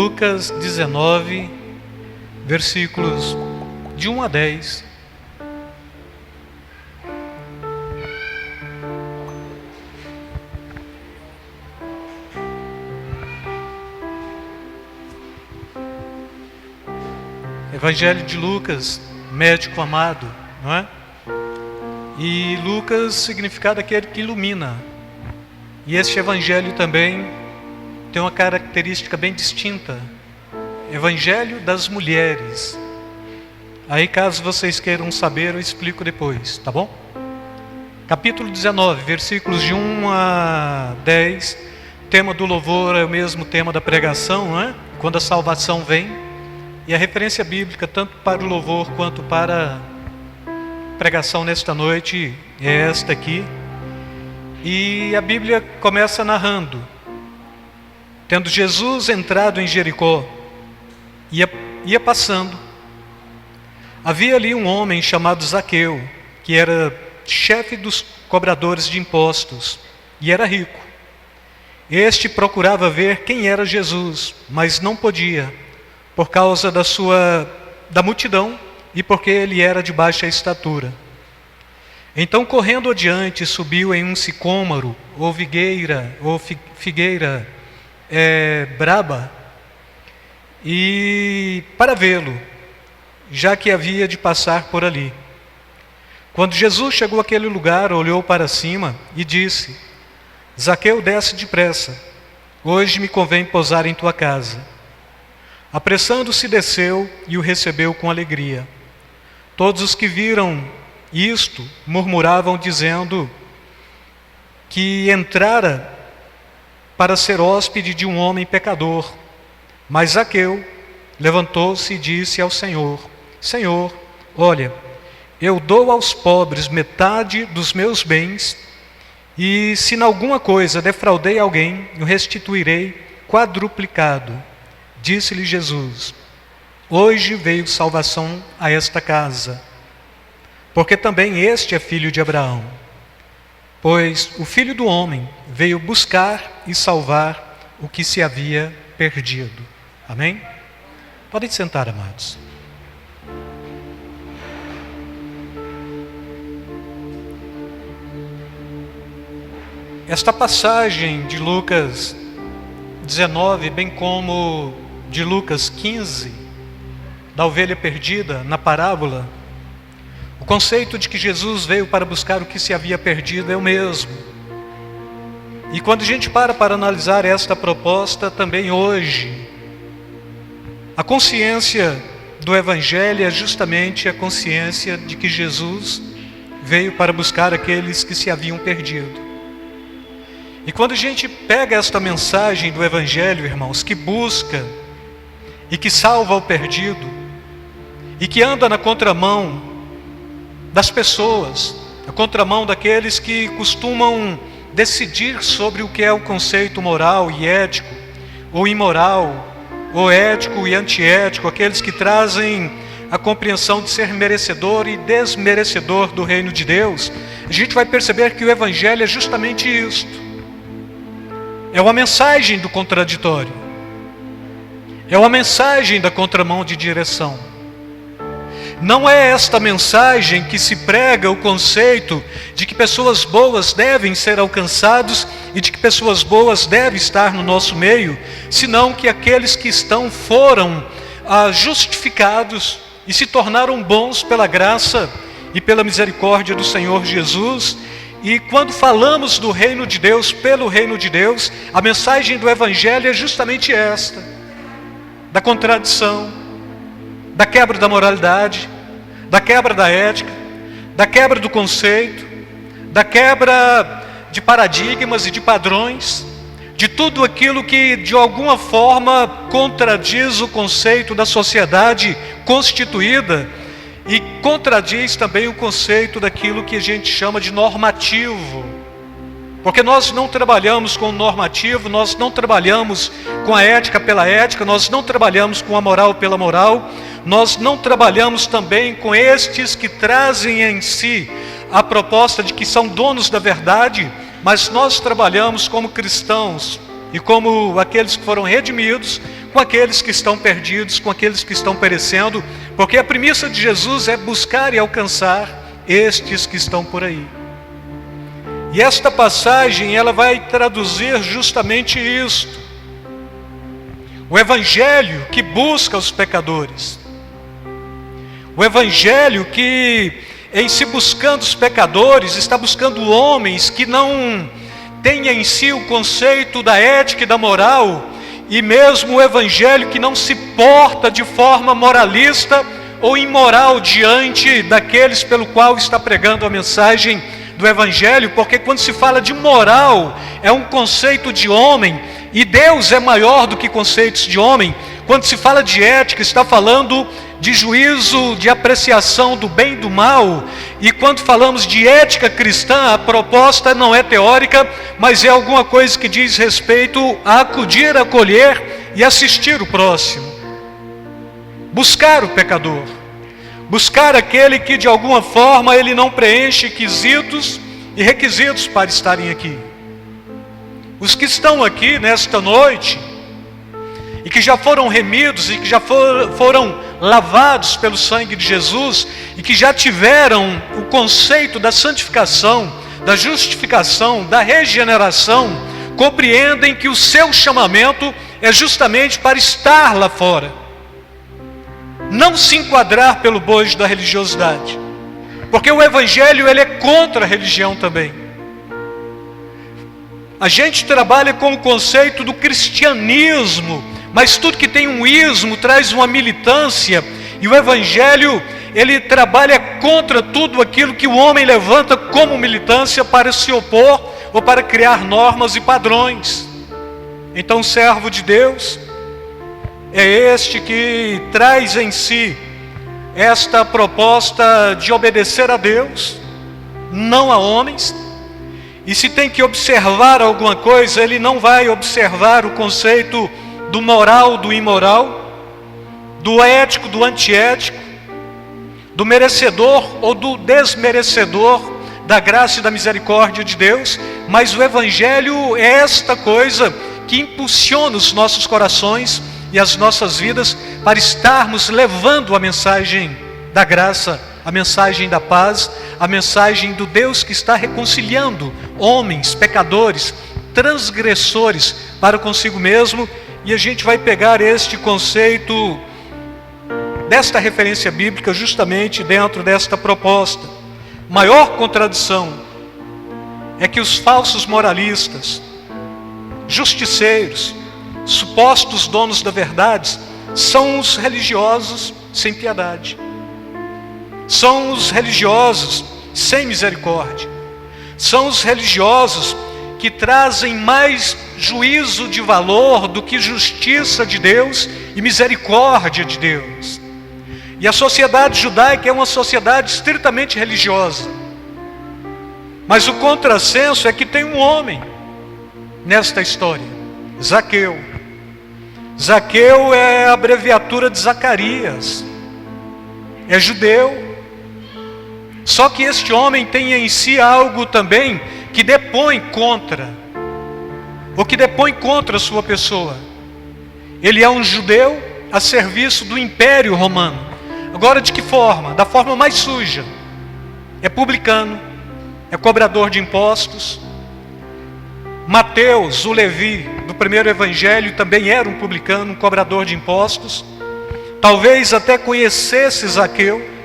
Lucas 19, versículos de 1 a 10. Evangelho de Lucas, médico amado, não é? E Lucas significa aquele que ilumina. E este evangelho também tem uma característica bem distinta. Evangelho das mulheres. Aí, caso vocês queiram saber, eu explico depois, tá bom? Capítulo 19, versículos de 1 a 10. Tema do louvor é o mesmo tema da pregação, não é? Quando a salvação vem. E a referência bíblica, tanto para o louvor quanto para a pregação nesta noite, é esta aqui. E a Bíblia começa narrando: tendo Jesus entrado em Jericó, ia passando, havia ali um homem chamado Zaqueu, que era chefe dos cobradores de impostos, e era rico. Este procurava ver quem era Jesus, mas não podia, por causa da multidão e porque ele era de baixa estatura. Então, correndo adiante, subiu em um sicômoro, ou figueira braba, e para vê-lo, já que havia de passar por ali. Quando Jesus chegou àquele lugar, olhou para cima e disse: Zaqueu, desce depressa, hoje me convém posar em tua casa. Apressando-se, desceu e o recebeu com alegria. Todos os que viram isto murmuravam, dizendo que entrara para ser hóspede de um homem pecador. Mas Zaqueu levantou-se e disse ao Senhor: Senhor, olha, eu dou aos pobres metade dos meus bens, e se em alguma coisa defraudei alguém, eu restituirei quadruplicado. Disse-lhe Jesus: hoje veio salvação a esta casa, porque também este é filho de Abraão. Pois o Filho do Homem veio buscar e salvar o que se havia perdido. Amém? Podem sentar, amados. Esta passagem de Lucas 19, bem como de Lucas 15, da ovelha perdida, na parábola, o conceito de que Jesus veio para buscar o que se havia perdido é o mesmo. E quando a gente para analisar esta proposta também hoje, a consciência do Evangelho é justamente a consciência de que Jesus veio para buscar aqueles que se haviam perdido. E quando a gente pega esta mensagem do Evangelho, irmãos, que busca e que salva o perdido, e que anda na contramão das pessoas, na contramão daqueles que costumam decidir sobre o que é o conceito moral e ético, ou imoral, ou ético e antiético, aqueles que trazem a compreensão de ser merecedor e desmerecedor do reino de Deus, a gente vai perceber que o Evangelho é justamente isto. É uma mensagem do contraditório. É uma mensagem da contramão de direção. Não é esta mensagem que se prega o conceito de que pessoas boas devem ser alcançados e de que pessoas boas devem estar no nosso meio, senão que aqueles que foram justificados e se tornaram bons pela graça e pela misericórdia do Senhor Jesus. E quando falamos do reino de Deus, pelo reino de Deus, a mensagem do Evangelho é justamente esta: da contradição, da quebra da moralidade, da quebra da ética, da quebra do conceito, da quebra de paradigmas e de padrões, de tudo aquilo que de alguma forma contradiz o conceito da sociedade constituída e contradiz também o conceito daquilo que a gente chama de normativo. Porque nós não trabalhamos com o normativo, nós não trabalhamos com a ética pela ética, nós não trabalhamos com a moral pela moral, nós não trabalhamos também com estes que trazem em si a proposta de que são donos da verdade, mas nós trabalhamos como cristãos e como aqueles que foram redimidos, com aqueles que estão perdidos, com aqueles que estão perecendo, porque a premissa de Jesus é buscar e alcançar estes que estão por aí. E esta passagem, ela vai traduzir justamente isto. O evangelho que busca os pecadores. O evangelho que, em se buscando os pecadores, está buscando homens que não têm em si o conceito da ética e da moral, e mesmo o evangelho que não se porta de forma moralista ou imoral diante daqueles pelo qual está pregando a mensagem do evangelho, porque quando se fala de moral, é um conceito de homem, e Deus é maior do que conceitos de homem. Quando se fala de ética, está falando de juízo, de apreciação do bem e do mal. E quando falamos de ética cristã, a proposta não é teórica, mas é alguma coisa que diz respeito a acudir, acolher e assistir o próximo. Buscar o pecador. Buscar aquele que de alguma forma ele não preenche quesitos e requisitos para estarem aqui. Os que estão aqui nesta noite, e que já foram remidos, e que já foram lavados pelo sangue de Jesus, e que já tiveram o conceito da santificação, da justificação, da regeneração, compreendem que o seu chamamento é justamente para estar lá fora. Não se enquadrar pelo bojo da religiosidade, porque o evangelho ele é contra a religião também. A gente trabalha com o conceito do cristianismo, mas tudo que tem um ismo traz uma militância, e o evangelho ele trabalha contra tudo aquilo que o homem levanta como militância para se opor ou para criar normas e padrões. Então o servo de Deus é este que traz em si esta proposta de obedecer a Deus, não a homens. E se tem que observar alguma coisa, ele não vai observar o conceito do moral, do imoral, do ético, do antiético, do merecedor ou do desmerecedor da graça e da misericórdia de Deus, mas o evangelho é esta coisa que impulsiona os nossos corações e as nossas vidas para estarmos levando a mensagem da graça, a mensagem da paz, a mensagem do Deus que está reconciliando homens, pecadores, transgressores para consigo mesmo. E a gente vai pegar este conceito desta referência bíblica justamente dentro desta proposta. Maior contradição é que os falsos moralistas, justiceiros, supostos donos da verdade, são os religiosos sem piedade. São os religiosos sem misericórdia. São os religiosos que trazem mais juízo de valor do que justiça de Deus e misericórdia de Deus. E a sociedade judaica é uma sociedade estritamente religiosa. Mas o contrassenso é que tem um homem nesta história, Zaqueu. Zaqueu é a abreviatura de Zacarias. É judeu. Só que este homem tem em si algo também que depõe contra, ou que depõe contra a sua pessoa. Ele é um judeu a serviço do Império Romano. Agora de que forma? Da forma mais suja. É publicano, é cobrador de impostos. Mateus, o Levi, do primeiro evangelho, também era um publicano, um cobrador de impostos. Talvez até conhecesse Zaqueu.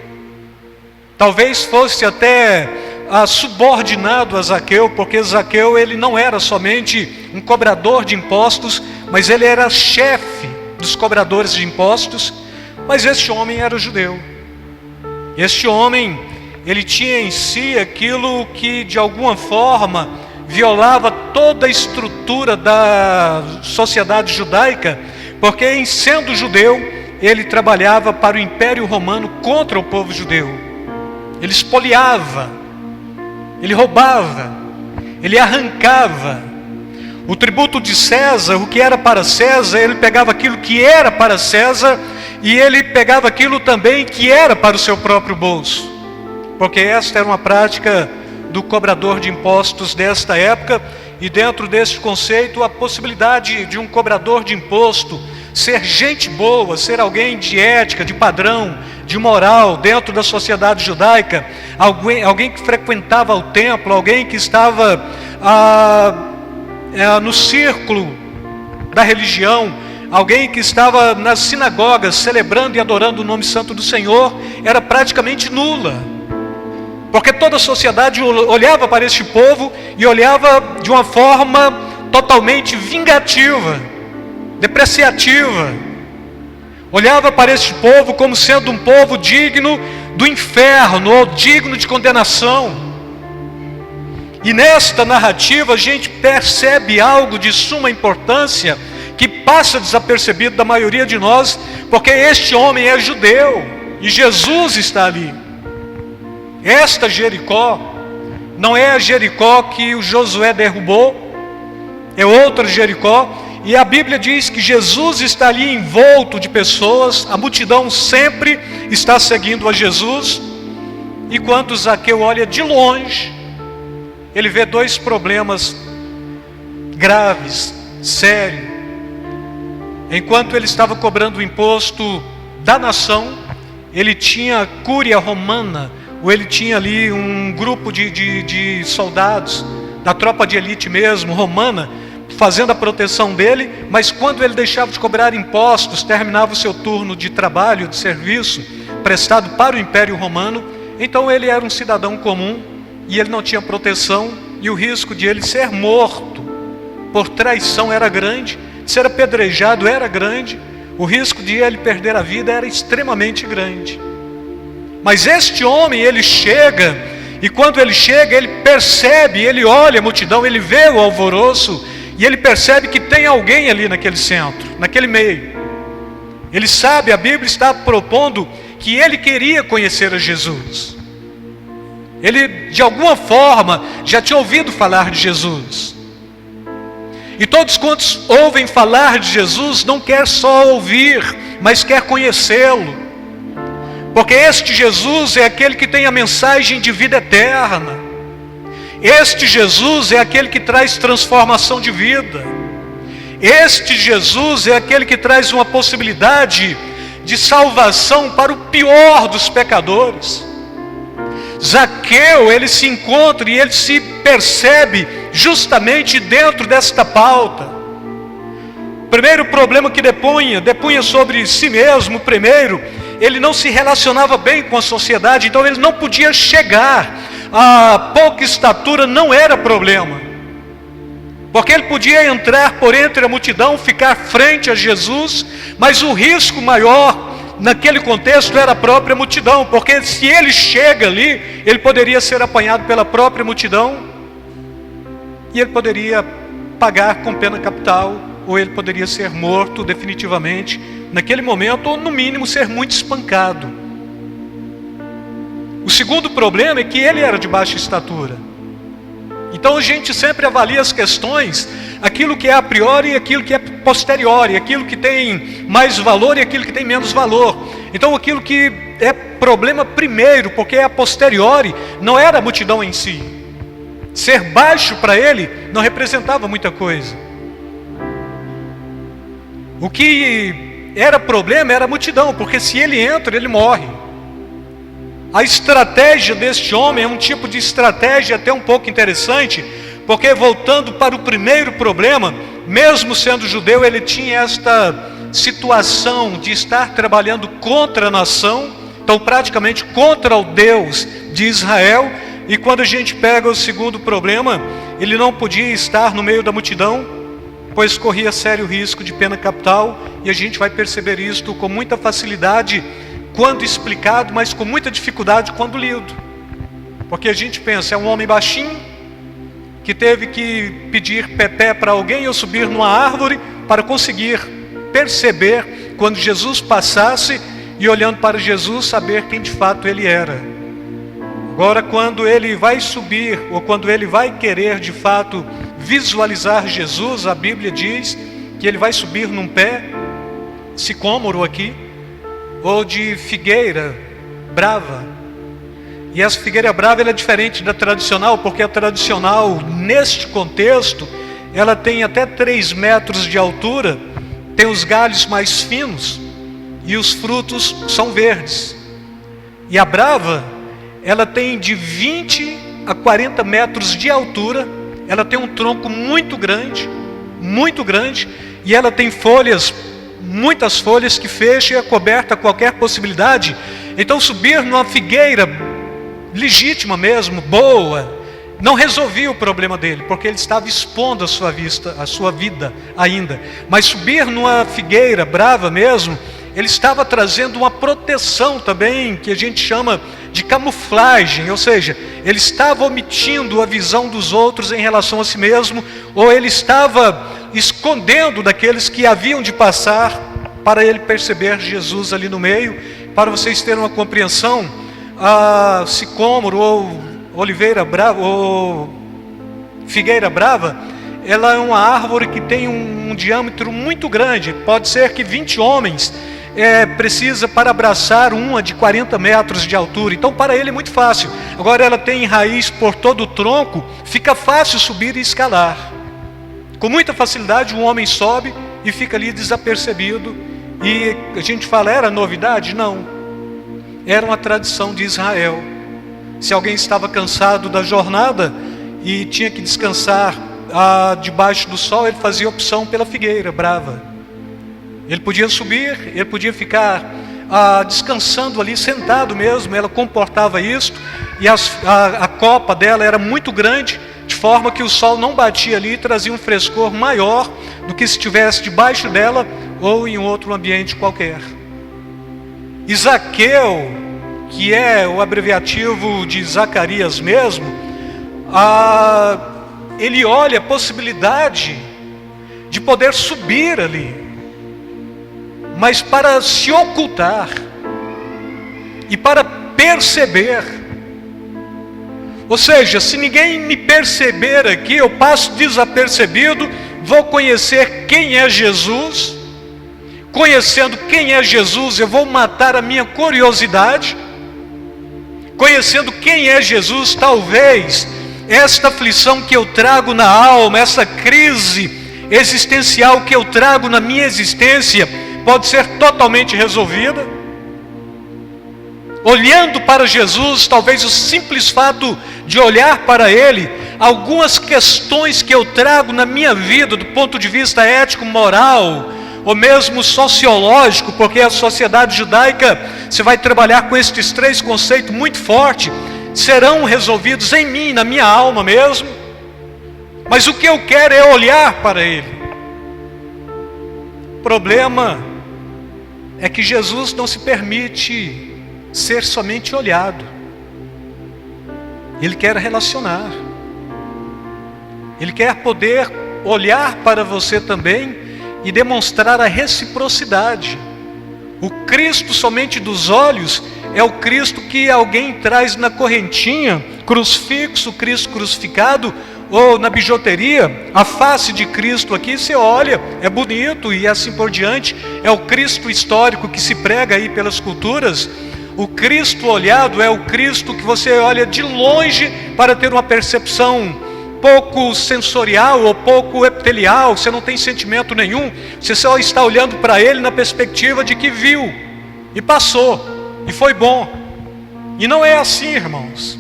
Talvez fosse até subordinado a Zaqueu, porque Zaqueu ele não era somente um cobrador de impostos, mas ele era chefe dos cobradores de impostos. Mas este homem era judeu. Este homem, ele tinha em si aquilo que de alguma forma violava toda a estrutura da sociedade judaica, porque em sendo judeu, ele trabalhava para o Império Romano contra o povo judeu. Ele espoliava, ele roubava, ele arrancava. O tributo de César, o que era para César, ele pegava aquilo que era para César e ele pegava aquilo também que era para o seu próprio bolso. Porque esta era uma prática do cobrador de impostos desta época, e dentro desse conceito a possibilidade de um cobrador de imposto ser gente boa, ser alguém de ética, de padrão, de moral dentro da sociedade judaica, alguém que frequentava o templo, alguém que estava no círculo da religião, alguém que estava nas sinagogas celebrando e adorando o nome santo do Senhor, era praticamente nula. Porque toda a sociedade olhava para este povo e olhava de uma forma totalmente vingativa, depreciativa. Olhava para este povo como sendo um povo digno do inferno ou digno de condenação. E nesta narrativa a gente percebe algo de suma importância que passa desapercebido da maioria de nós, porque este homem é judeu e Jesus está ali. Esta Jericó não é a Jericó que o Josué derrubou, é outra Jericó, e a Bíblia diz que Jesus está ali envolto de pessoas, a multidão sempre está seguindo a Jesus, e quando Zaqueu olha de longe, ele vê dois problemas graves, sérios. Enquanto ele estava cobrando o imposto da nação, ele tinha a cúria romana, ou ele tinha ali um grupo de soldados, da tropa de elite mesmo, romana, fazendo a proteção dele, mas quando ele deixava de cobrar impostos, terminava o seu turno de trabalho, de serviço, prestado para o Império Romano, então ele era um cidadão comum, e ele não tinha proteção, e o risco de ele ser morto por traição era grande, de ser apedrejado era grande, o risco de ele perder a vida era extremamente grande. Mas este homem, ele chega, e quando ele chega, ele percebe, ele olha a multidão, ele vê o alvoroço, e ele percebe que tem alguém ali naquele centro, naquele meio. Ele sabe, a Bíblia está propondo que ele queria conhecer a Jesus. Ele, de alguma forma, já tinha ouvido falar de Jesus. E todos quantos ouvem falar de Jesus, não quer só ouvir, mas quer conhecê-lo. Porque este Jesus é aquele que tem a mensagem de vida eterna. Este Jesus é aquele que traz transformação de vida. Este Jesus é aquele que traz uma possibilidade de salvação para o pior dos pecadores. Zaqueu, ele se encontra e ele se percebe justamente dentro desta pauta. Primeiro problema que depunha sobre si mesmo, primeiro, ele não se relacionava bem com a sociedade, então ele não podia chegar. A pouca estatura não era problema, porque ele podia entrar por entre a multidão, ficar frente a Jesus, mas o risco maior naquele contexto era a própria multidão, porque se ele chega ali, ele poderia ser apanhado pela própria multidão, e ele poderia pagar com pena capital, ou ele poderia ser morto definitivamente naquele momento, ou no mínimo ser muito espancado. O segundo problema é que ele era de baixa estatura. Então a gente sempre avalia as questões, aquilo que é a priori e aquilo que é posteriori, aquilo que tem mais valor e aquilo que tem menos valor. Então aquilo que é problema primeiro, porque é a posteriori, não era a multidão em si. Ser baixo para ele não representava muita coisa. O que era problema era a multidão, porque se ele entra, ele morre. A estratégia deste homem é um tipo de estratégia até um pouco interessante, porque voltando para o primeiro problema, mesmo sendo judeu, ele tinha esta situação de estar trabalhando contra a nação, então praticamente contra o Deus de Israel. E quando a gente pega o segundo problema, ele não podia estar no meio da multidão, pois corria sério risco de pena capital, e a gente vai perceber isto com muita facilidade quando explicado, mas com muita dificuldade quando lido. Porque a gente pensa, é um homem baixinho, que teve que pedir pepé para alguém ou subir numa árvore para conseguir perceber quando Jesus passasse, e olhando para Jesus saber quem de fato ele era. Agora quando ele vai subir, ou quando ele vai querer de fato visualizar Jesus, a Bíblia diz que ele vai subir num pé sicômoro aqui, ou de figueira brava. E essa figueira brava ela é diferente da tradicional, porque a tradicional, neste contexto, ela tem até 3 metros de altura, tem os galhos mais finos e os frutos são verdes. E a brava, ela tem de 20 a 40 metros de altura, ela tem um tronco muito grande, e ela tem folhas, muitas folhas que fecham e é coberta a qualquer possibilidade. Então subir numa figueira legítima mesmo, boa, não resolvia o problema dele, porque ele estava expondo a sua vida ainda. Mas subir numa figueira brava mesmo, ele estava trazendo uma proteção também, que a gente chama de camuflagem, ou seja, ele estava omitindo a visão dos outros em relação a si mesmo, ou ele estava escondendo daqueles que haviam de passar, para ele perceber Jesus ali no meio. Para vocês terem uma compreensão, a sicômoro ou oliveira brava ou figueira brava, ela é uma árvore que tem um diâmetro muito grande. Pode ser que 20 homens precisa para abraçar uma de 40 metros de altura. Então para ele é muito fácil. Agora ela tem raiz por todo o tronco, fica fácil subir e escalar. Com muita facilidade um homem sobe e fica ali desapercebido. E a gente fala, era novidade? Não, era uma tradição de Israel. Se alguém estava cansado da jornada e tinha que descansar debaixo do sol, ele fazia opção pela figueira brava. Ele podia subir, ele podia ficar descansando ali, sentado mesmo. Ela comportava isso, e a copa dela era muito grande, de forma que o sol não batia ali e trazia um frescor maior do que se estivesse debaixo dela ou em outro ambiente qualquer. E Zaqueu, que é o abreviativo de Zacarias mesmo, ele olha a possibilidade de poder subir ali, mas para se ocultar e para perceber. Ou seja, se ninguém me perceber aqui, eu passo desapercebido, vou conhecer quem é Jesus. Conhecendo quem é Jesus, eu vou matar a minha curiosidade. Conhecendo quem é Jesus, talvez esta aflição que eu trago na alma, essa crise existencial que eu trago na minha existência, pode ser totalmente resolvida. Olhando para Jesus, talvez o simples fato de olhar para Ele, algumas questões que eu trago na minha vida, do ponto de vista ético, moral, ou mesmo sociológico, porque a sociedade judaica, você vai trabalhar com estes 3 conceitos muito fortes, serão resolvidos em mim, na minha alma mesmo. Mas o que eu quero é olhar para Ele. O problema é que Jesus não se permite ser somente olhado. Ele quer relacionar. Ele quer poder olhar para você também e demonstrar a reciprocidade. O Cristo somente dos olhos é o Cristo que alguém traz na correntinha, crucifixo, Cristo crucificado, ou na bijuteria, a face de Cristo aqui, você olha, é bonito e assim por diante. É o Cristo histórico que se prega aí pelas culturas. O Cristo olhado é o Cristo que você olha de longe para ter uma percepção pouco sensorial ou pouco epitelial. Você não tem sentimento nenhum, você só está olhando para Ele na perspectiva de que viu e passou e foi bom. E não é assim, irmãos.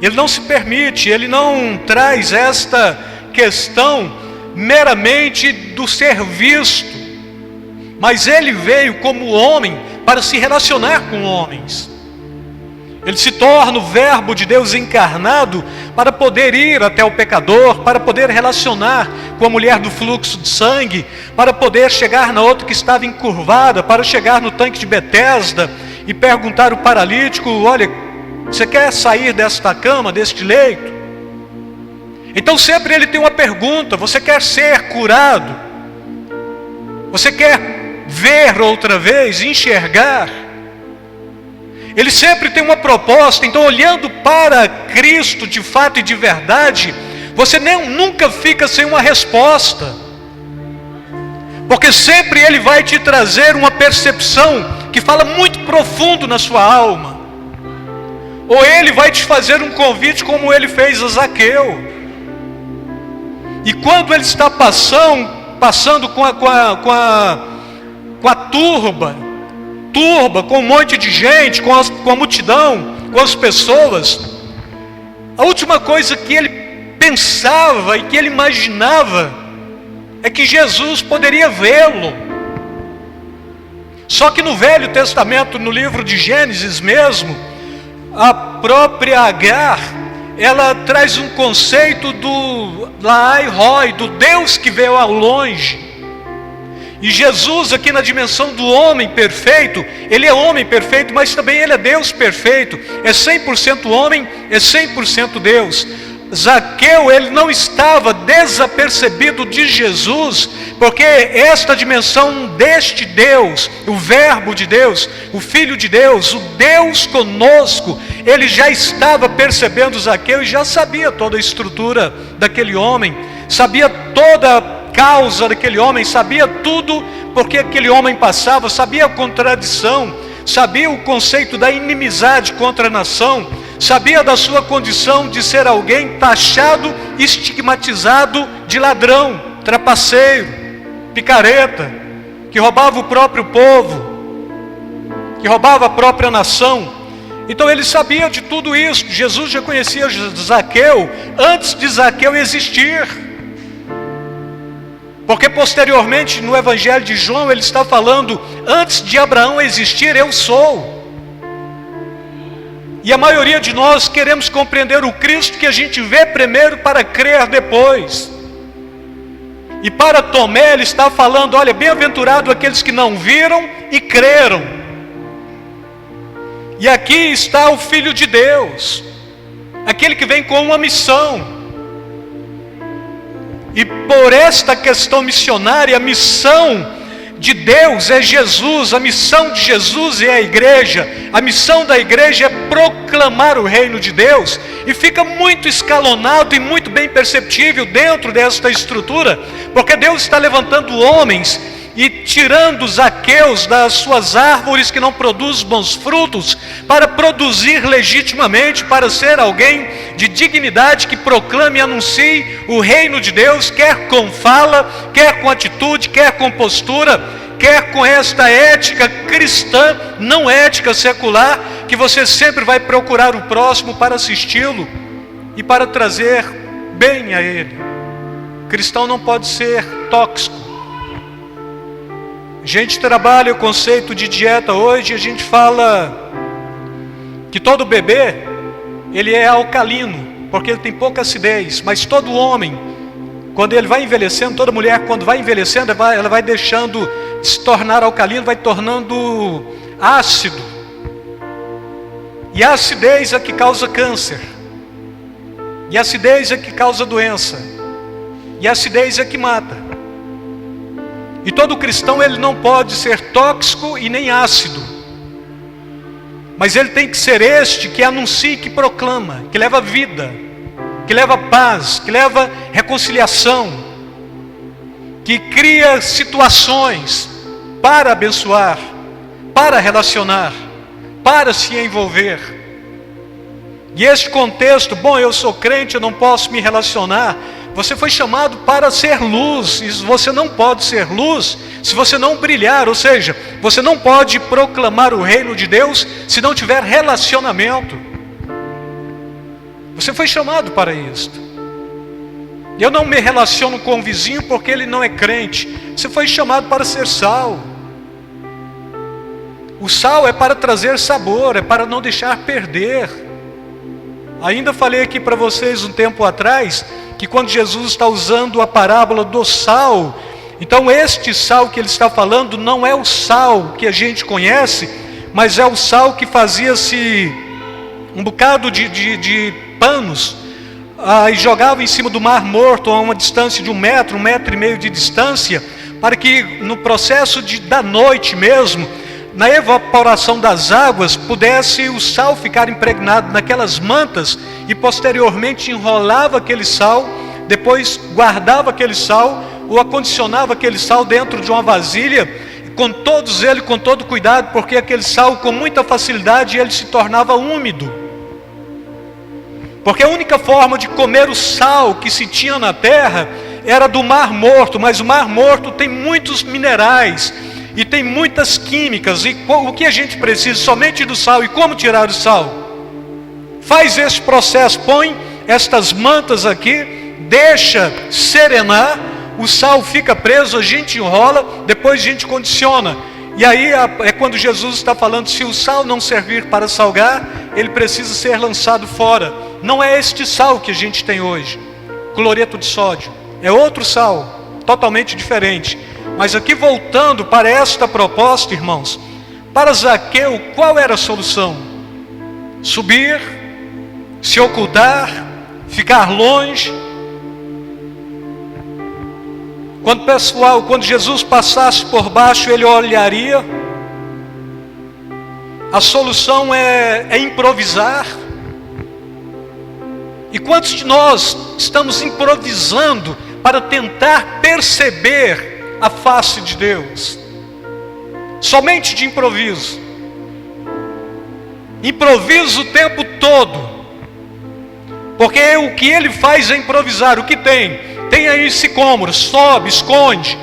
Ele não se permite, Ele não traz esta questão meramente do ser visto, mas Ele veio como homem para se relacionar com homens. Ele se torna o verbo de Deus encarnado para poder ir até o pecador, para poder relacionar com a mulher do fluxo de sangue, para poder chegar na outra que estava encurvada, para chegar no tanque de Betesda e perguntar ao paralítico: olha, você quer sair desta cama, deste leito? Então sempre ele tem uma pergunta: você quer ser curado? Você quer ver outra vez, enxergar? Ele sempre tem uma proposta. Então, olhando para Cristo de fato e de verdade, você nunca fica sem uma resposta, porque sempre Ele vai te trazer uma percepção que fala muito profundo na sua alma. ou ele vai te fazer um convite como ele fez a Zaqueu. E quando ele está passando com a turba, com um monte de gente, com a multidão, com as pessoas, a última coisa que ele pensava e que ele imaginava é que Jesus poderia vê-lo. Só que no Velho Testamento, no livro de Gênesis mesmo, a própria Agar, ela traz um conceito do Laai Roi, do Deus que veio ao longe. E Jesus aqui na dimensão do homem perfeito, ele é homem perfeito, mas também ele é Deus perfeito, é 100% homem, é 100% Deus. Zaqueu, ele não estava desapercebido de Jesus, porque esta dimensão deste Deus, o Verbo de Deus, o Filho de Deus, o Deus conosco, ele já estava percebendo Zaqueu e já sabia toda a estrutura daquele homem, sabia toda a causa daquele homem, sabia tudo porque aquele homem passava, sabia a contradição, sabia o conceito da inimizade contra a nação, sabia da sua condição de ser alguém taxado, estigmatizado de ladrão, trapaceiro, picareta, que roubava o próprio povo, que roubava a própria nação. Então ele sabia de tudo isso. Jesus já conhecia Zaqueu antes de Zaqueu existir, porque posteriormente no Evangelho de João ele está falando: antes de Abraão existir, eu sou. E a maioria de nós queremos compreender o Cristo que a gente vê primeiro para crer depois. E para Tomé ele está falando: olha, bem-aventurado aqueles que não viram e creram. E aqui está o Filho de Deus, aquele que vem com uma missão. E por esta questão missionária, a missão de Deus é Jesus, a missão de Jesus é a igreja, a missão da igreja é proclamar o reino de Deus, e fica muito escalonado e muito bem perceptível dentro desta estrutura, porque Deus está levantando homens e tirando os Zaqueus das suas árvores que não produzem bons frutos, para produzir legitimamente, para ser alguém de dignidade que proclame e anuncie o reino de Deus, quer com fala, quer com atitude, quer com postura, quer com esta ética cristã, não ética secular, que você sempre vai procurar o próximo para assisti-lo e para trazer bem a ele. Cristão não pode ser tóxico. A gente trabalha o conceito de dieta hoje, a gente fala que todo bebê, ele é alcalino, porque ele tem pouca acidez, mas todo homem, quando ele vai envelhecendo, toda mulher quando vai envelhecendo, ela vai deixando de se tornar alcalino, vai tornando ácido, e a acidez é que causa câncer, e a acidez é que causa doença, e a acidez é que mata. E todo cristão, ele não pode ser tóxico e nem ácido, mas ele tem que ser este que anuncia, que proclama, que leva vida, que leva paz, que leva reconciliação, que cria situações para abençoar, para relacionar, para se envolver. E este contexto, bom, eu sou crente, eu não posso me relacionar. Você foi chamado para ser luz, e você não pode ser luz se você não brilhar, ou seja, você não pode proclamar o reino de Deus se não tiver relacionamento. Você foi chamado para isto. Eu não me relaciono com o vizinho porque ele não é crente. Você foi chamado para ser sal. O sal é para trazer sabor, é para não deixar perder. Ainda falei aqui para vocês um tempo atrás, que quando Jesus está usando a parábola do sal, então este sal que ele está falando não é o sal que a gente conhece, mas é o sal que fazia-se um bocado de panos, e jogava em cima do mar morto a uma distância de 1 metro, 1,5 metro de distância, para que no processo da noite mesmo, na evaporação das águas, pudesse o sal ficar impregnado naquelas mantas, e posteriormente enrolava aquele sal, depois guardava aquele sal, ou acondicionava aquele sal dentro de uma vasilha, com todo cuidado, porque aquele sal com muita facilidade ele se tornava úmido. Porque a única forma de comer o sal que se tinha na terra era do Mar Morto, mas o Mar Morto tem muitos minerais e tem muitas químicas, e o que a gente precisa somente do sal. E como tirar o sal? Faz esse processo, põe estas mantas aqui, deixa serenar, o sal fica preso, a gente enrola, depois a gente condiciona. E aí é quando Jesus está falando, se o sal não servir para salgar, ele precisa ser lançado fora. Não é este sal que a gente tem hoje, cloreto de sódio, é outro sal, totalmente diferente. Mas aqui voltando para esta proposta, irmãos, para Zaqueu, qual era a solução? Subir, se ocultar, ficar longe. Quando Jesus passasse por baixo, ele olharia. A solução é improvisar. E quantos de nós estamos improvisando para tentar perceber a face de Deus? Somente de improviso. Improviso o tempo todo. Porque o que ele faz é improvisar. O que tem? Tem aí sicômoro, sobe, esconde.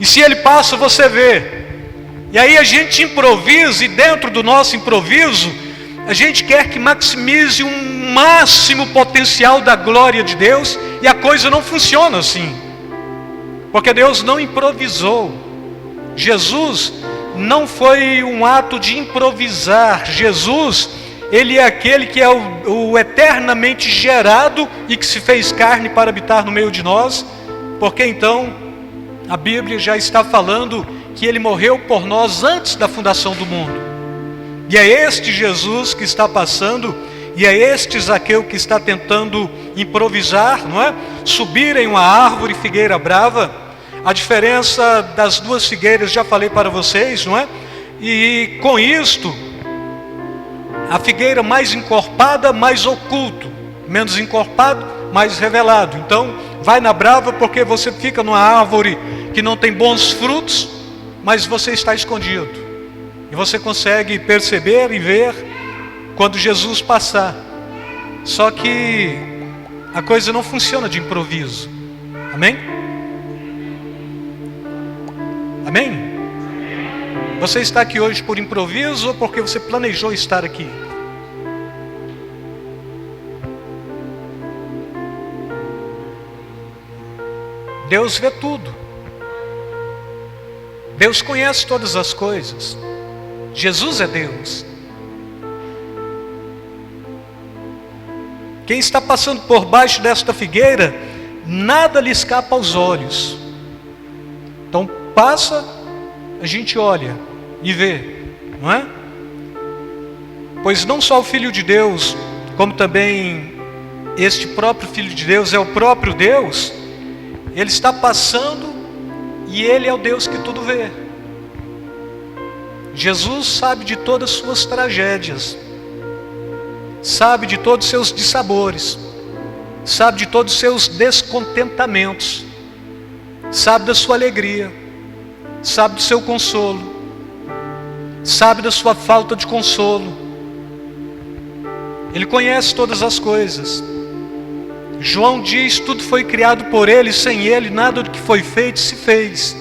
E se ele passa, você vê. E aí a gente improvisa, e dentro do nosso improviso, a gente quer que maximize um máximo potencial da glória de Deus, e a coisa não funciona assim. Porque Deus não improvisou. Jesus não foi um ato de improvisar. Jesus, ele é aquele que é o eternamente gerado e que se fez carne para habitar no meio de nós. Porque então a Bíblia já está falando que ele morreu por nós antes da fundação do mundo. E é este Jesus que está passando, e é este Zaqueu que está tentando improvisar, não é? Subir em uma árvore figueira brava. A diferença das duas figueiras já falei para vocês, não é? E com isto, a figueira mais encorpada, mais oculto, menos encorpado, mais revelado. Então, vai na brava porque você fica numa árvore que não tem bons frutos, mas você está escondido. E você consegue perceber e ver quando Jesus passar. Só que a coisa não funciona de improviso. Amém? Amém? Você está aqui hoje por improviso ou porque você planejou estar aqui? Deus vê tudo. Deus conhece todas as coisas. Jesus é Deus. Quem está passando por baixo desta figueira, nada lhe escapa aos olhos. Então passa, a gente olha e vê, não é? Pois não só o Filho de Deus, como também este próprio Filho de Deus é o próprio Deus. Ele está passando e ele é o Deus que tudo vê. Jesus sabe de todas as suas tragédias, sabe de todos os seus dissabores, sabe de todos os seus descontentamentos, sabe da sua alegria, sabe do seu consolo, sabe da sua falta de consolo. Ele conhece todas as coisas. João diz, tudo foi criado por ele, sem ele nada do que foi feito se fez.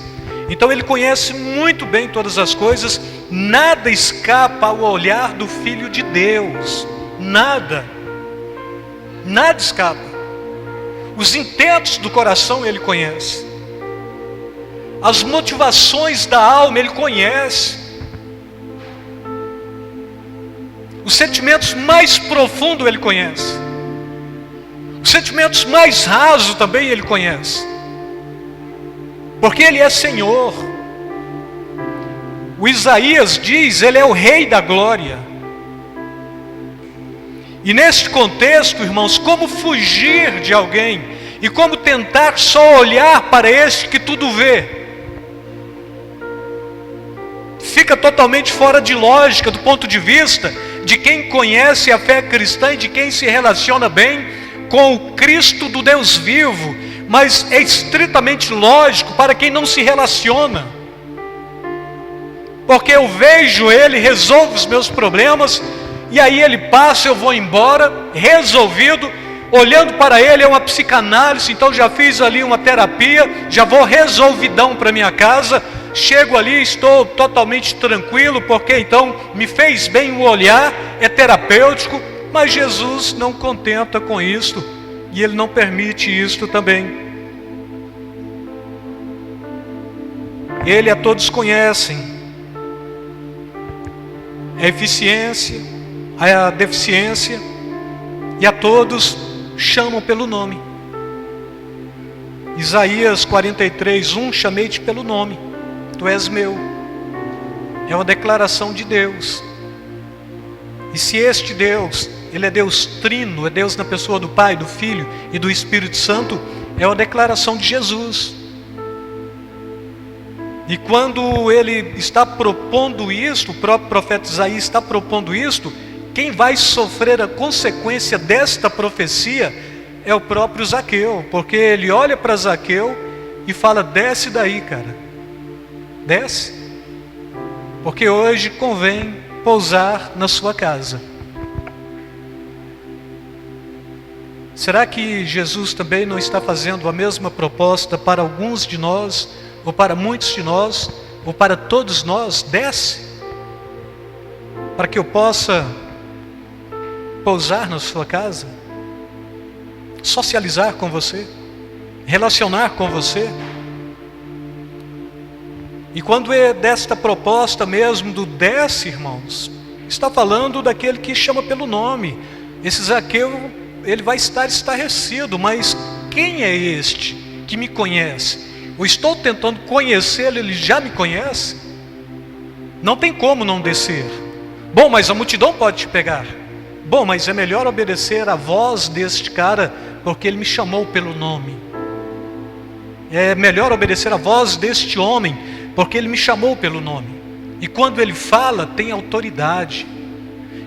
Então ele conhece muito bem todas as coisas. Nada escapa ao olhar do Filho de Deus. Nada. Nada escapa. Os intentos do coração ele conhece. As motivações da alma ele conhece. Os sentimentos mais profundos ele conhece. Os sentimentos mais rasos também ele conhece. Porque ele é Senhor. O Isaías diz, ele é o Rei da Glória. E neste contexto, irmãos, como fugir de alguém e como tentar só olhar para este que tudo vê? Fica totalmente fora de lógica do ponto de vista de quem conhece a fé cristã e de quem se relaciona bem com o Cristo do Deus vivo, mas é estritamente lógico para quem não se relaciona. Porque eu vejo ele, resolve os meus problemas, e aí ele passa, eu vou embora, resolvido, olhando para ele é uma psicanálise, então já fiz ali uma terapia, já vou resolvidão para minha casa, chego ali, estou totalmente tranquilo, porque então me fez bem o olhar, é terapêutico. Mas Jesus não contenta com isto, e Ele não permite isto também. Ele a todos conhecem, a eficiência, a deficiência, e a todos chamam pelo nome. Isaías 43:1, chamei-te pelo nome, tu és meu. É uma declaração de Deus. E se este Deus, Ele é Deus trino, é Deus na pessoa do Pai, do Filho e do Espírito Santo, é uma declaração de Jesus. E quando Ele está propondo isto, o próprio profeta Isaías está propondo isto, quem vai sofrer a consequência desta profecia é o próprio Zaqueu, porque ele olha para Zaqueu e fala: desce daí, cara, desce, porque hoje convém pousar na sua casa. Será que Jesus também não está fazendo a mesma proposta para alguns de nós, ou para muitos de nós, ou para todos nós? Desce, para que eu possa pousar na sua casa, socializar com você, relacionar com você. E quando é desta proposta mesmo do desce, irmãos, está falando daquele que chama pelo nome. Esse Zaqueu, ele vai estar estarrecido, mas quem é este que me conhece? Eu estou tentando conhecê-lo, ele já me conhece? Não tem como não descer. Bom, mas a multidão pode te pegar. Bom, mas é melhor obedecer à voz deste cara, porque ele me chamou pelo nome. É melhor obedecer à voz deste homem, porque ele me chamou pelo nome. E quando ele fala, tem autoridade.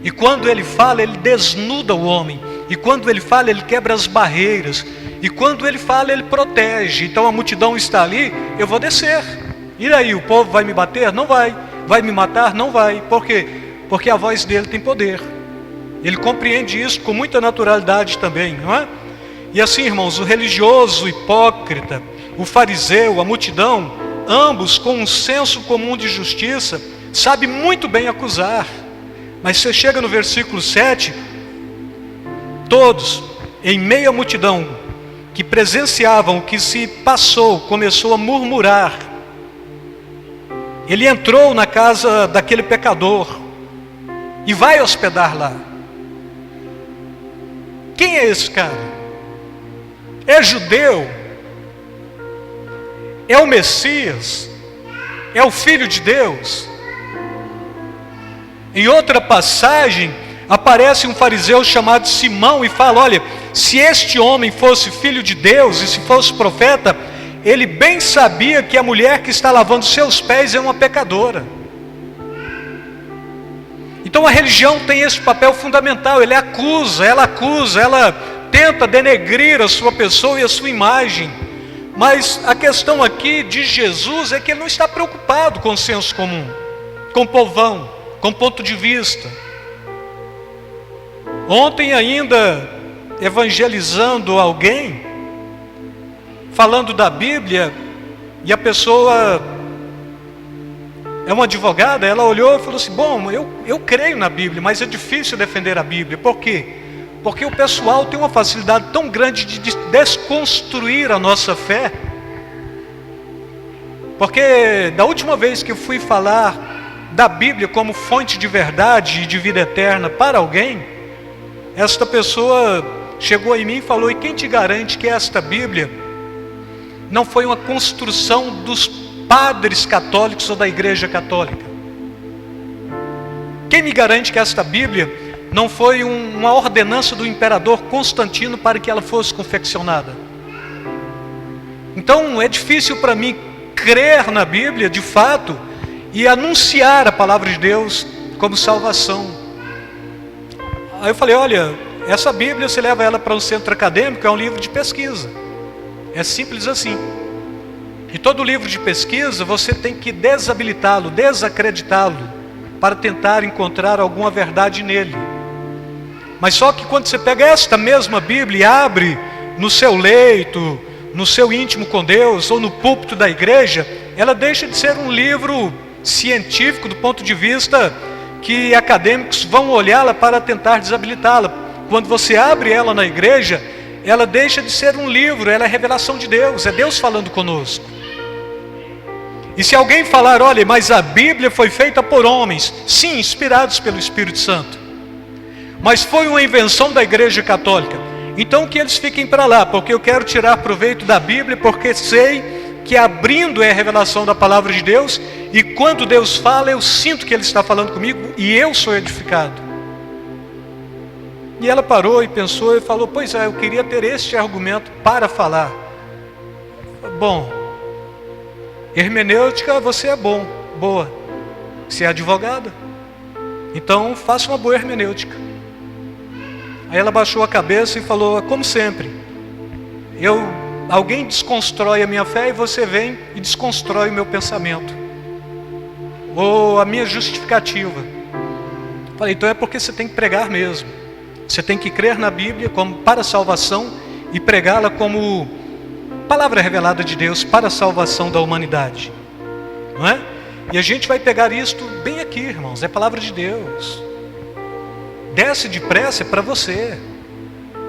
E quando ele fala, ele desnuda o homem. E quando ele fala, ele quebra as barreiras. E quando ele fala, ele protege. Então a multidão está ali, eu vou descer. E daí, o povo vai me bater? Não vai. Vai me matar? Não vai. Por quê? Porque a voz dele tem poder. Ele compreende isso com muita naturalidade também, não é? E assim, irmãos, o religioso, o hipócrita, o fariseu, a multidão, ambos com um senso comum de justiça, sabe muito bem acusar. Mas você chega no versículo 7, todos, em meio à multidão, que presenciavam o que se passou, começou a murmurar. Ele entrou na casa daquele pecador e vai hospedar lá. Quem é esse cara? É judeu? É o Messias? É o Filho de Deus? Em outra passagem, aparece um fariseu chamado Simão e fala: olha, se este homem fosse filho de Deus e se fosse profeta, ele bem sabia que a mulher que está lavando seus pés é uma pecadora. Então a religião tem esse papel fundamental, ela acusa, ela tenta denegrir a sua pessoa e a sua imagem. Mas a questão aqui de Jesus é que ele não está preocupado com o senso comum, com o povão, com ponto de vista. Ontem ainda, evangelizando alguém, falando da Bíblia, e a pessoa é uma advogada, ela olhou e falou assim: bom, eu creio na Bíblia, mas é difícil defender a Bíblia. Por quê? Porque o pessoal tem uma facilidade tão grande de desconstruir a nossa fé. Porque da última vez que eu fui falar da Bíblia como fonte de verdade e de vida eterna para alguém, esta pessoa chegou em mim e falou: e quem te garante que esta Bíblia não foi uma construção dos padres católicos ou da Igreja Católica? Quem me garante que esta Bíblia não foi uma ordenança do imperador Constantino para que ela fosse confeccionada? Então é difícil para mim crer na Bíblia de fato e anunciar a palavra de Deus como salvação. Aí eu falei: olha, essa Bíblia, você leva ela para um centro acadêmico, é um livro de pesquisa. É simples assim. E todo livro de pesquisa você tem que desabilitá-lo, desacreditá-lo, para tentar encontrar alguma verdade nele. Mas só que quando você pega esta mesma Bíblia e abre no seu leito, no seu íntimo com Deus, ou no púlpito da igreja, ela deixa de ser um livro científico do ponto de vista que acadêmicos vão olhá-la para tentar desabilitá-la. Quando você abre ela na igreja, ela deixa de ser um livro, ela é revelação de Deus, é Deus falando conosco. E se alguém falar, olha, mas a Bíblia foi feita por homens, sim, inspirados pelo Espírito Santo, mas foi uma invenção da igreja católica, então que eles fiquem para lá, porque eu quero tirar proveito da Bíblia, porque sei que abrindo é a revelação da palavra de Deus, e quando Deus fala, eu sinto que Ele está falando comigo, e eu sou edificado. E ela parou e pensou e falou, pois é, eu queria ter este argumento para falar. Bom, hermenêutica você é boa, você é advogada, então faça uma boa hermenêutica. Aí ela baixou a cabeça e falou, como sempre, alguém desconstrói a minha fé e você vem e desconstrói o meu pensamento, ou a minha justificativa. Falei, então é porque você tem que pregar mesmo. Você tem que crer na Bíblia como para a salvação e pregá-la como palavra revelada de Deus para a salvação da humanidade, não é? E a gente vai pegar isto bem aqui, irmãos, é palavra de Deus. Desce depressa, é para você.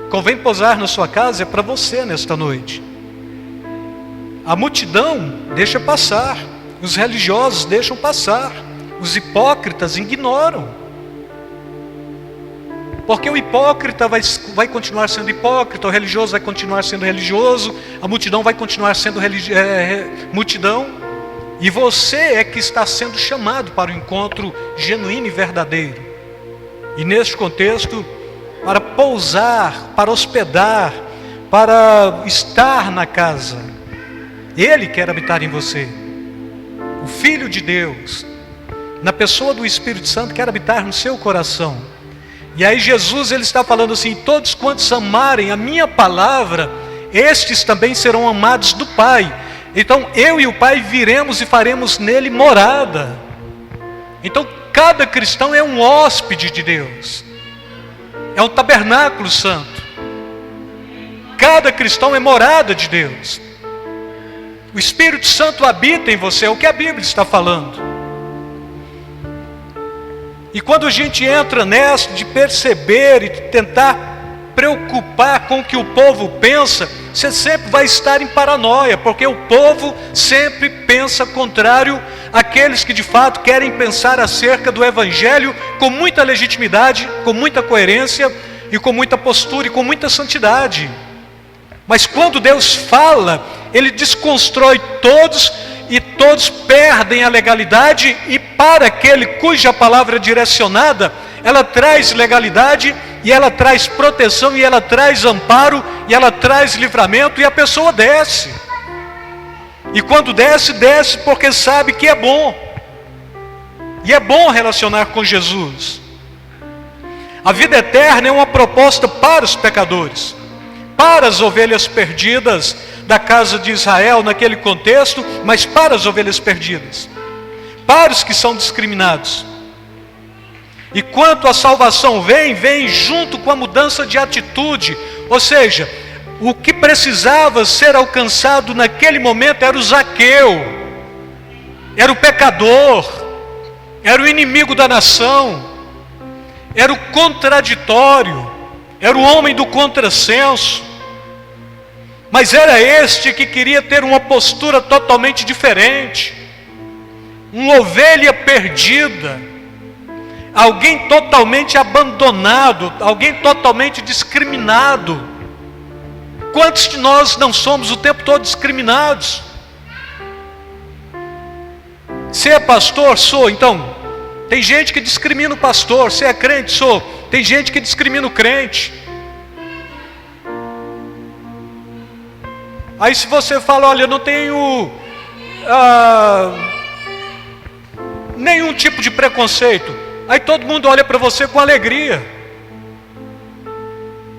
Convém pousar na sua casa, é para você nesta noite. A multidão deixa passar, os religiosos deixam passar, os hipócritas ignoram. Porque o hipócrita vai continuar sendo hipócrita, o religioso vai continuar sendo religioso, a multidão vai continuar sendo multidão, e você é que está sendo chamado para o encontro genuíno e verdadeiro. E neste contexto, para pousar, para hospedar, para estar na casa, Ele quer habitar em você. O Filho de Deus, na pessoa do Espírito Santo, quer habitar no seu coração. E aí Jesus, Ele está falando assim, todos quantos amarem a minha palavra, estes também serão amados do Pai. Então eu e o Pai viremos e faremos nele morada. Então cada cristão é um hóspede de Deus, é um tabernáculo santo. Cada cristão é morada de Deus. O Espírito Santo habita em você, é o que a Bíblia está falando. E quando a gente entra nessa de perceber e de tentar preocupar com o que o povo pensa, você sempre vai estar em paranoia, porque o povo sempre pensa contrário àqueles que de fato querem pensar acerca do Evangelho com muita legitimidade, com muita coerência e com muita postura e com muita santidade. Mas quando Deus fala, Ele desconstrói todos, e todos perdem a legalidade, e para aquele cuja palavra é direcionada, ela traz legalidade, e ela traz proteção, e ela traz amparo, e ela traz livramento, e a pessoa desce. E quando desce, desce porque sabe que é bom. E é bom relacionar com Jesus. A vida eterna é uma proposta para os pecadores, para as ovelhas perdidas da casa de Israel naquele contexto, mas para as ovelhas perdidas, para os que são discriminados. E quanto a salvação vem junto com a mudança de atitude, ou seja, o que precisava ser alcançado naquele momento era o Zaqueu, era o pecador, era o inimigo da nação, era o contraditório, era o homem do contrassenso. Mas era este que queria ter uma postura totalmente diferente, uma ovelha perdida, alguém totalmente abandonado, alguém totalmente discriminado. Quantos de nós não somos o tempo todo discriminados? Você é pastor? Sou. Então, tem gente que discrimina o pastor. Você é crente? Sou. Tem gente que discrimina o crente. Aí se você fala, olha, eu não tenho nenhum tipo de preconceito, aí todo mundo olha para você com alegria.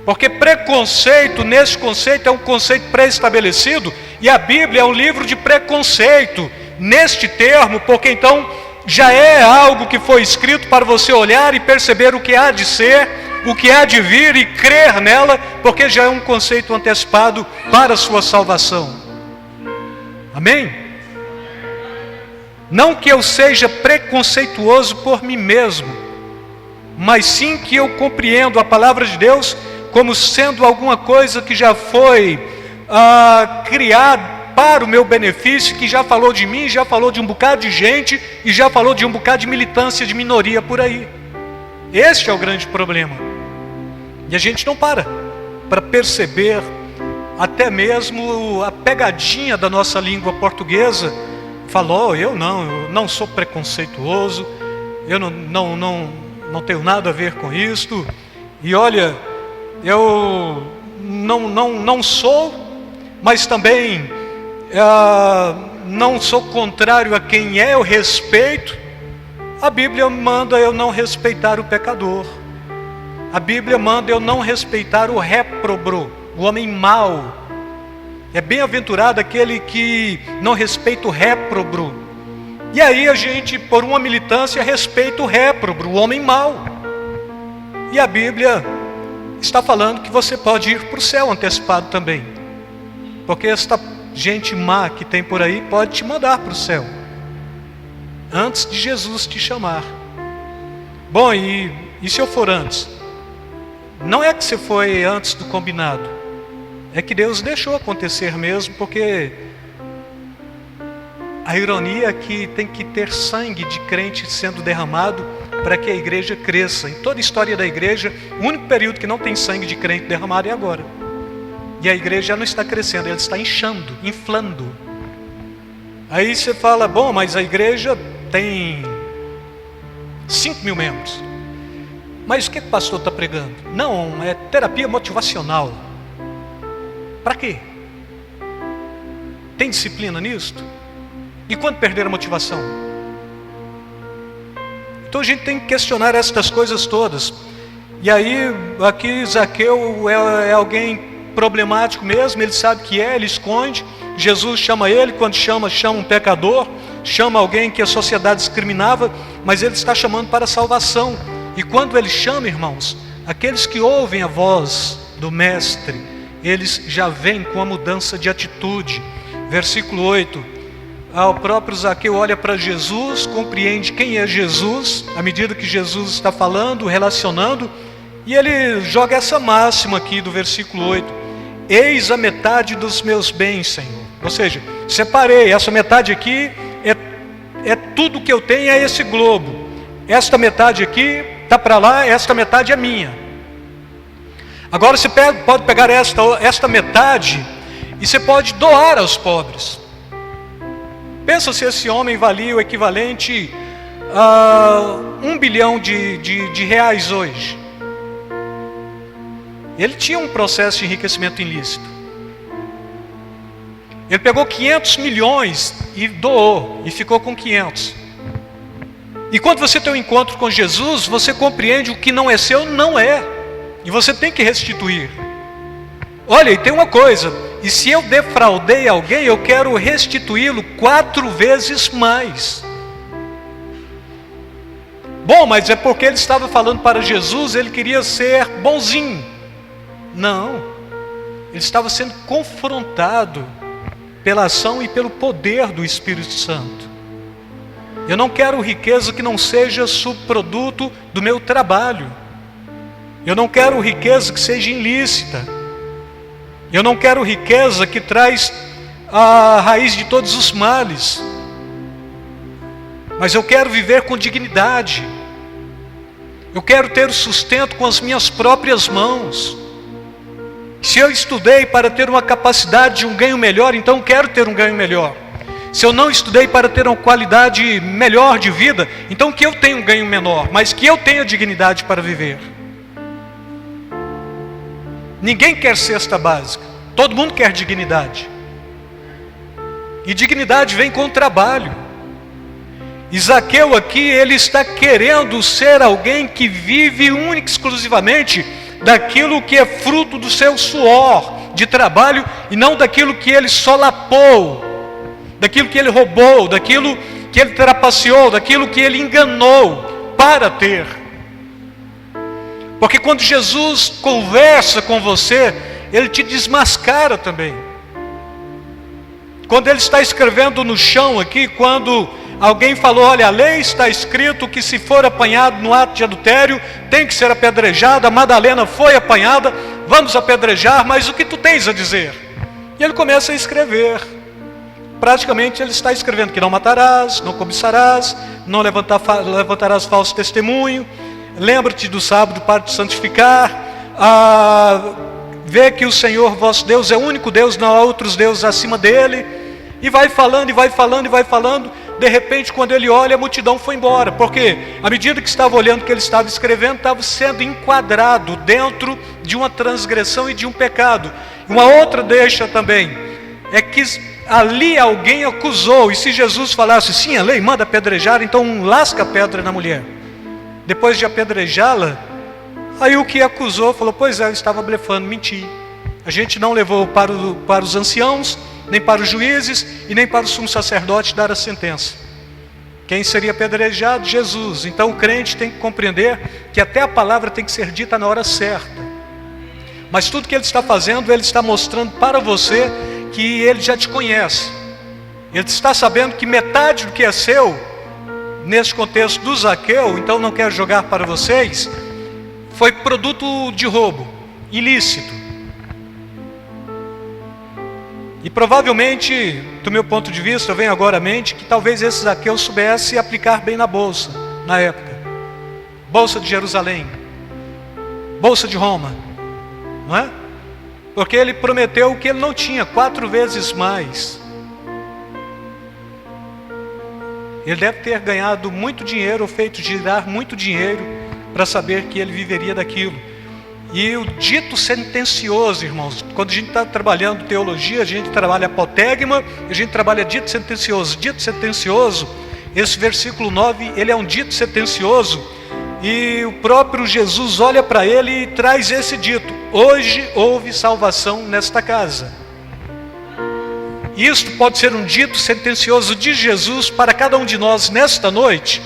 Porque preconceito, nesse conceito, é um conceito pré-estabelecido, e a Bíblia é um livro de preconceito, neste termo, porque então já é algo que foi escrito para você olhar e perceber o que há de ser, o que há de vir e crer nela, porque já é um conceito antecipado para a sua salvação. Amém? Não que eu seja preconceituoso por mim mesmo, mas sim que eu compreendo a palavra de Deus como sendo alguma coisa que já foi criada para o meu benefício, que já falou de mim, já falou de um bocado de gente e já falou de um bocado de militância, de minoria por aí. Este é o grande problema. E a gente não para perceber até mesmo a pegadinha da nossa língua portuguesa. Falou, eu não sou preconceituoso, eu não tenho nada a ver com isto. E olha, eu não sou, mas também não sou contrário a quem é, eu respeito. A Bíblia manda eu não respeitar o pecador. A Bíblia manda eu não respeitar o réprobo, o homem mau. É bem-aventurado aquele que não respeita o réprobo. E aí a gente, por uma militância, respeita o réprobo, o homem mau. E a Bíblia está falando que você pode ir para o céu antecipado também. Porque esta gente má que tem por aí pode te mandar para o céu, antes de Jesus te chamar. Bom, e se eu for antes? Não é que você foi antes do combinado, é que Deus deixou acontecer mesmo, porque a ironia é que tem que ter sangue de crente sendo derramado para que a igreja cresça. Em toda a história da igreja, o único período que não tem sangue de crente derramado é agora. E a igreja já não está crescendo, ela está inchando, inflando. Aí você fala, bom, mas a igreja tem 5.000 membros. Mas o que o pastor está pregando? Não, é terapia motivacional. Para quê? Tem disciplina nisto? E quando perder a motivação? Então a gente tem que questionar estas coisas todas. E aí, aqui Zaqueu é alguém problemático mesmo, ele sabe que ele esconde. Jesus chama ele, quando chama um pecador, chama alguém que a sociedade discriminava, mas ele está chamando para a salvação. E quando ele chama, irmãos, aqueles que ouvem a voz do Mestre, eles já vêm com a mudança de atitude. Versículo 8, o próprio Zaqueu olha para Jesus, compreende quem é Jesus, à medida que Jesus está falando, relacionando, e ele joga essa máxima aqui do versículo 8, eis a metade dos meus bens, Senhor. Ou seja, separei, essa metade aqui é tudo que eu tenho, é esse globo. Esta metade aqui está para lá, esta metade é minha. Agora você pode pegar esta metade e você pode doar aos pobres. Pensa se esse homem valia o equivalente a 1 bilhão de reais hoje. Ele tinha um processo de enriquecimento ilícito. Ele pegou 500 milhões e doou, e ficou com 500. E quando você tem um encontro com Jesus, você compreende o que não é seu, não é. E você tem que restituir. Olha, e tem uma coisa, e se eu defraudei alguém, eu quero restituí-lo 4 vezes mais. Bom, mas é porque ele estava falando para Jesus, ele queria ser bonzinho. Não, ele estava sendo confrontado pela ação e pelo poder do Espírito Santo. Eu não quero riqueza que não seja subproduto do meu trabalho. Eu não quero riqueza que seja ilícita. Eu não quero riqueza que traz a raiz de todos os males. Mas eu quero viver com dignidade. Eu quero ter o sustento com as minhas próprias mãos. Se eu estudei para ter uma capacidade de um ganho melhor, então quero ter um ganho melhor. Se eu não estudei para ter uma qualidade melhor de vida, então que eu tenha um ganho menor, mas que eu tenha dignidade para viver. Ninguém quer cesta básica, todo mundo quer dignidade. E dignidade vem com o trabalho. E Zaqueu aqui, ele está querendo ser alguém que vive única e exclusivamente daquilo que é fruto do seu suor de trabalho, e não daquilo que ele solapou, daquilo que ele roubou, daquilo que ele trapaceou, daquilo que ele enganou para ter. Porque quando Jesus conversa com você, Ele te desmascara também. Quando Ele está escrevendo no chão aqui, quando alguém falou, olha, a lei está escrito que se for apanhado no ato de adultério, tem que ser apedrejado. A Madalena foi apanhada, vamos apedrejar, mas o que tu tens a dizer? E ele começa a escrever. Praticamente ele está escrevendo que não matarás, não cobiçarás, não levantarás falso testemunho, lembra-te do sábado para te santificar, vê que o Senhor vosso Deus é o único Deus, não há outros deuses acima dele, e vai falando, e vai falando, e vai falando. De repente, quando ele olha, a multidão foi embora, porque à medida que estava olhando o que ele estava escrevendo, estava sendo enquadrado dentro de uma transgressão e de um pecado. Uma outra deixa também, é que ali alguém acusou, e se Jesus falasse, sim, a lei manda apedrejar, então lasca a pedra na mulher. Depois de apedrejá-la, aí o que acusou falou, pois é, eu estava blefando, menti. A gente não levou para os anciãos, nem para os juízes, e nem para o sumo sacerdote dar a sentença. Quem seria apedrejado? Jesus. Então o crente tem que compreender que até a palavra tem que ser dita na hora certa. Mas tudo que ele está fazendo, ele está mostrando para você que ele já te conhece. Ele está sabendo que metade do que é seu, nesse contexto do Zaqueu, então não quero jogar para vocês, foi produto de roubo, ilícito. E provavelmente, do meu ponto de vista, vem agora à mente que talvez esse Zaqueu soubesse aplicar bem na bolsa, na época. Bolsa de Jerusalém, bolsa de Roma, não é? Porque ele prometeu o que ele não tinha, 4 vezes mais. Ele deve ter ganhado muito dinheiro, ou feito girar muito dinheiro, para saber que ele viveria daquilo. E o dito sentencioso, irmãos, quando a gente está trabalhando teologia, a gente trabalha apotegma, a gente trabalha dito sentencioso. Dito sentencioso, esse versículo 9, ele é um dito sentencioso, e o próprio Jesus olha para ele e traz esse dito: hoje houve salvação nesta casa. Isto pode ser um dito sentencioso de Jesus para cada um de nós nesta noite.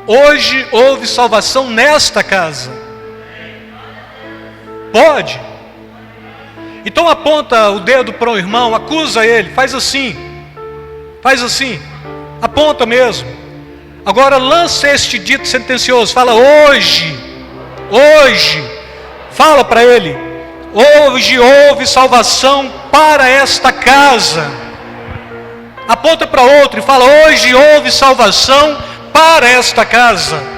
Hoje houve salvação nesta casa. Pode. Então aponta o dedo para o irmão, acusa ele, faz assim, aponta mesmo. Agora lança este dito sentencioso, fala hoje, fala para ele, hoje houve salvação para esta casa. Aponta para outro e fala, hoje houve salvação para esta casa.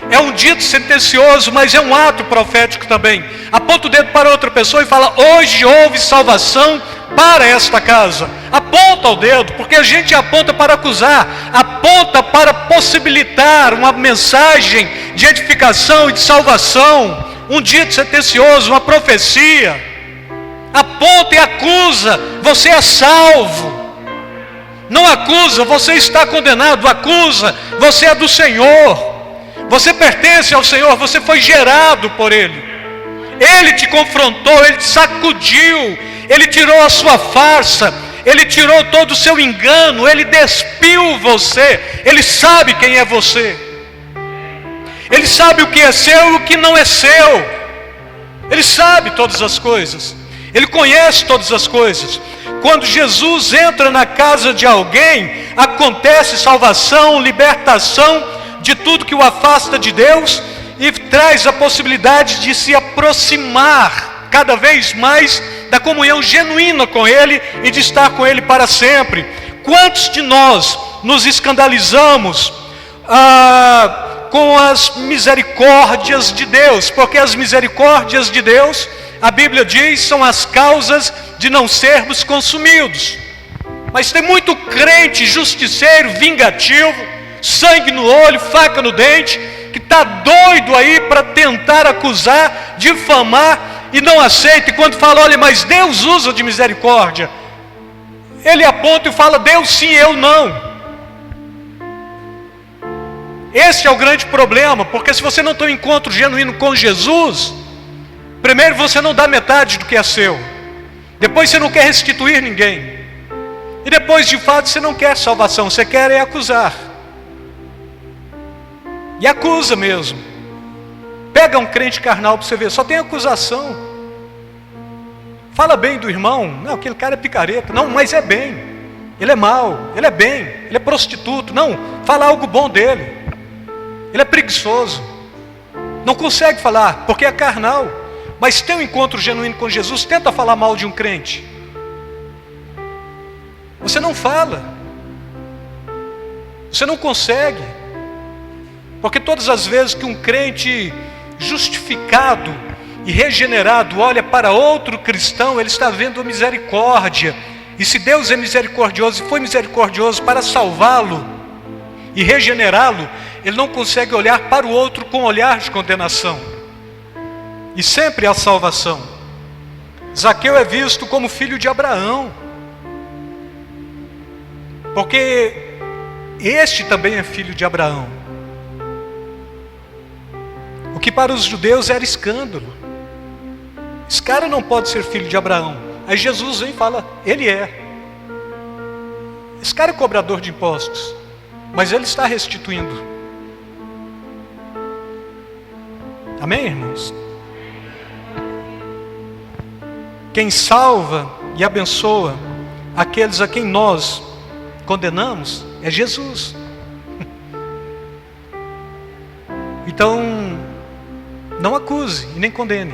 É um dito sentencioso, mas é um ato profético também. Aponta o dedo para outra pessoa e fala, hoje houve salvação para esta casa. Aponta o dedo, porque a gente aponta para acusar, aponta para possibilitar uma mensagem de edificação e de salvação, um dito sentencioso, uma profecia. Aponta e acusa, você é salvo. Não acusa, você está condenado. Acusa, você é do Senhor. Você pertence ao Senhor, você foi gerado por Ele. Ele te confrontou, Ele te sacudiu, Ele tirou a sua farsa, Ele tirou todo o seu engano, Ele despiu você, Ele sabe quem é você. Ele sabe o que é seu e o que não é seu. Ele sabe todas as coisas, Ele conhece todas as coisas. Quando Jesus entra na casa de alguém, acontece salvação, libertação de tudo que o afasta de Deus e traz a possibilidade de se aproximar cada vez mais da comunhão genuína com Ele e de estar com Ele para sempre. Quantos de nós nos escandalizamos com as misericórdias de Deus? Porque as misericórdias de Deus, a Bíblia diz, são as causas de não sermos consumidos. Mas tem muito crente justiceiro, vingativo, sangue no olho, faca no dente, que está doido aí para tentar acusar, difamar e não aceita. E quando fala, olha, mas Deus usa de misericórdia, ele aponta e fala, Deus sim, eu não. Esse é o grande problema, porque se você não tem um encontro genuíno com Jesus, primeiro você não dá metade do que é seu, depois você não quer restituir ninguém, e depois de fato você não quer salvação, você quer é acusar. E acusa mesmo. Pega um crente carnal para você ver, só tem acusação. Fala bem do irmão, não, aquele cara é picareta, não, mas é bem, ele é mau, ele é bem, ele é prostituto, não, fala algo bom dele, ele é preguiçoso, não consegue falar, porque é carnal, mas tem um encontro genuíno com Jesus, tenta falar mal de um crente, você não fala, você não consegue, porque todas as vezes que um crente justificado e regenerado olha para outro cristão, ele está vendo a misericórdia, e se Deus é misericordioso e foi misericordioso para salvá-lo e regenerá-lo, ele não consegue olhar para o outro com olhar de condenação, e sempre há salvação. Zaqueu é visto como filho de Abraão, porque este também é filho de Abraão, o que para os judeus era escândalo. Esse cara não pode ser filho de Abraão. Aí Jesus vem e fala, ele é. Esse cara é cobrador de impostos, mas ele está restituindo. Amém, irmãos? Quem salva e abençoa aqueles a quem nós condenamos é Jesus. Então, não acuse e nem condene.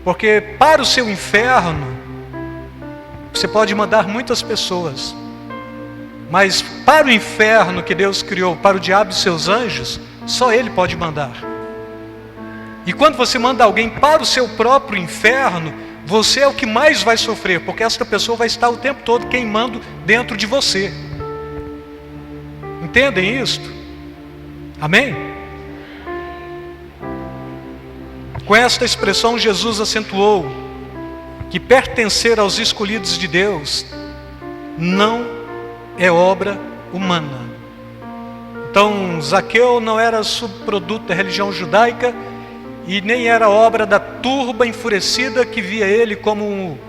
Porque para o seu inferno, você pode mandar muitas pessoas, mas para o inferno que Deus criou, para o diabo e seus anjos, só Ele pode mandar. E quando você manda alguém para o seu próprio inferno, você é o que mais vai sofrer, porque esta pessoa vai estar o tempo todo queimando dentro de você. Entendem isto? Amém? Com esta expressão, Jesus acentuou que pertencer aos escolhidos de Deus não é obra humana. Então, Zaqueu não era subproduto da religião judaica e nem era obra da turba enfurecida que via ele como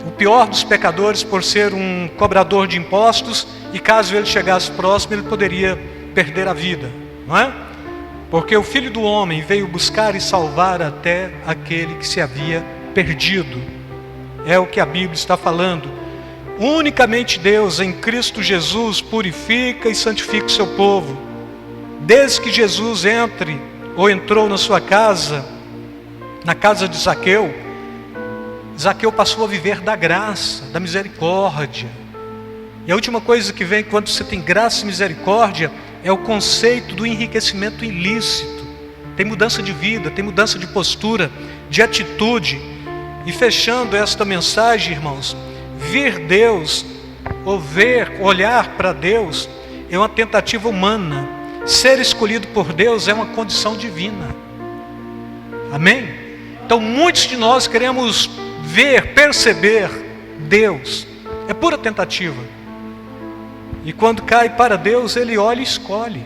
o pior dos pecadores por ser um cobrador de impostos, e caso ele chegasse próximo, ele poderia perder a vida, não é? Porque o Filho do Homem veio buscar e salvar até aquele que se havia perdido. É o que a Bíblia está falando. Unicamente Deus, em Cristo Jesus, purifica e santifica o seu povo. Desde que Jesus entrou na sua casa, na casa de Zaqueu, Zaqueu passou a viver da graça, da misericórdia. E a última coisa que vem quando você tem graça e misericórdia é o conceito do enriquecimento ilícito. Tem mudança de vida, tem mudança de postura, de atitude. E fechando esta mensagem, irmãos, ver Deus, ou olhar para Deus, é uma tentativa humana. Ser escolhido por Deus é uma condição divina. Amém? Então muitos de nós queremos ver, perceber Deus. É pura tentativa. E quando cai para Deus, Ele olha e escolhe.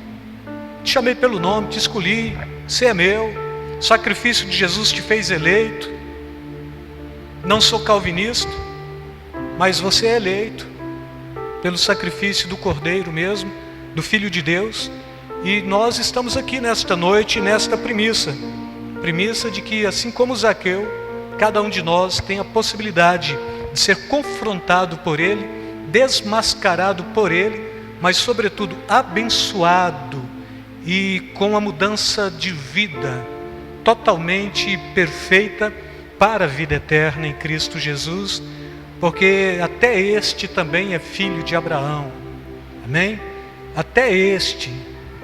Te chamei pelo nome, te escolhi, você é meu. O sacrifício de Jesus te fez eleito. Não sou calvinista, mas você é eleito pelo sacrifício do Cordeiro mesmo, do Filho de Deus. E nós estamos aqui nesta noite, nesta premissa de que, assim como Zaqueu, cada um de nós tem a possibilidade de ser confrontado por Ele, desmascarado por Ele, mas sobretudo abençoado e com a mudança de vida totalmente perfeita para a vida eterna em Cristo Jesus, porque até este também é filho de Abraão. Amém? Até este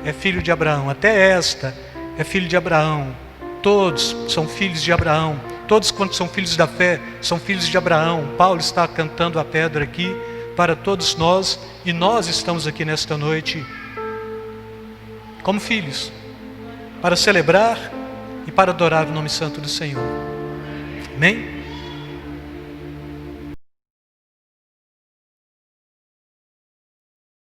é filho de Abraão, até esta é filho de Abraão. Todos são filhos de Abraão. Todos quantos são filhos da fé são filhos de Abraão. Paulo está cantando a pedra aqui para todos nós, e nós estamos aqui nesta noite como filhos, para celebrar e para adorar o nome santo do Senhor. Amém?